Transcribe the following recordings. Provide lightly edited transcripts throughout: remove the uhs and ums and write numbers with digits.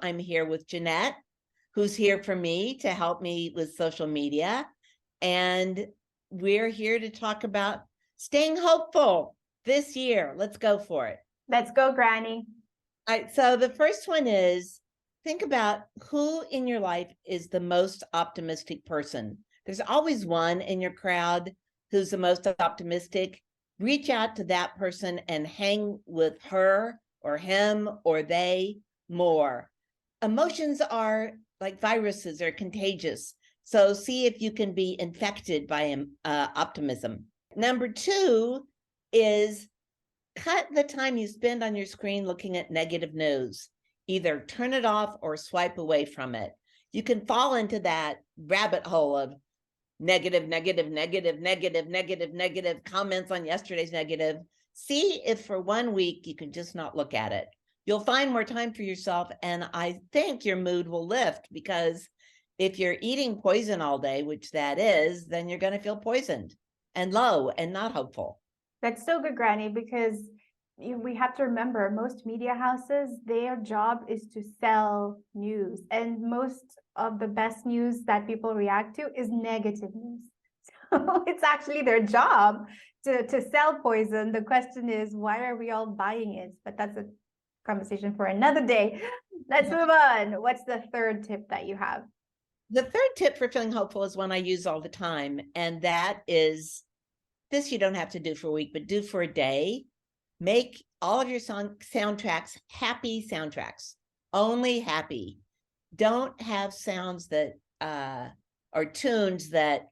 I'm here with Jeanette, who's here for me to help me with social media. And we're here to talk about staying hopeful this year. Let's go for it. Let's go, Granny. All right, so the first one is, think about who in your life is the most optimistic person. There's always one in your crowd who's the most optimistic. Reach out to that person and hang with her or him or they more. Emotions are like viruses, they're contagious. So see if you can be infected by optimism. Number two is cut the time you spend on your screen looking at negative news. Either turn it off or swipe away from it. You can fall into that rabbit hole of negative comments on yesterday's negative. See if for 1 week you can just not look at it. You'll find more time for yourself, and I think your mood will lift, because if you're eating poison all day, which that is, then you're going to feel poisoned and low and not hopeful. That's so good, Granny, because we have to remember most media houses, their job is to sell news. And most of the best news that people react to is negative news. So it's actually their job to sell poison. The question is, why are we all buying it? But that's a conversation for another day. Let's move on. What's the third tip that you have? The third tip for feeling hopeful is one I use all the time, and that is, this you don't have to do for a week, but do for a day. Make all of your soundtracks happy soundtracks, only happy. Don't have sounds that or tunes that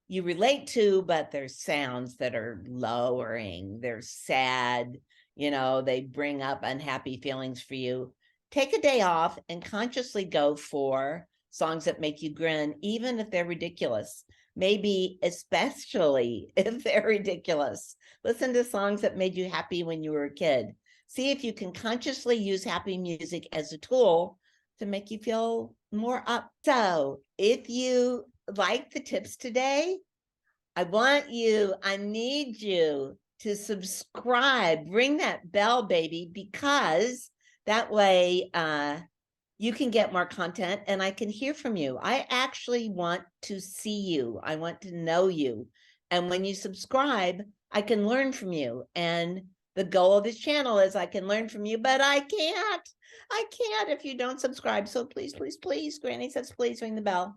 you relate to, but they're sounds that are lowering, they're sad, they bring up unhappy feelings for you. Take a day off and consciously go for songs that make you grin, even if they're ridiculous. Maybe especially if they're ridiculous. Listen to songs that made you happy when you were a kid. See if you can consciously use happy music as a tool to make you feel more up. So if you like the tips today, I need you to subscribe. Ring that bell, baby, because that way you can get more content and I can hear from you. I actually want to see you. I want to know you. And when you subscribe, I can learn from you. And the goal of this channel is I can learn from you, but I can't if you don't subscribe. So please, please, please, Granny says, please ring the bell.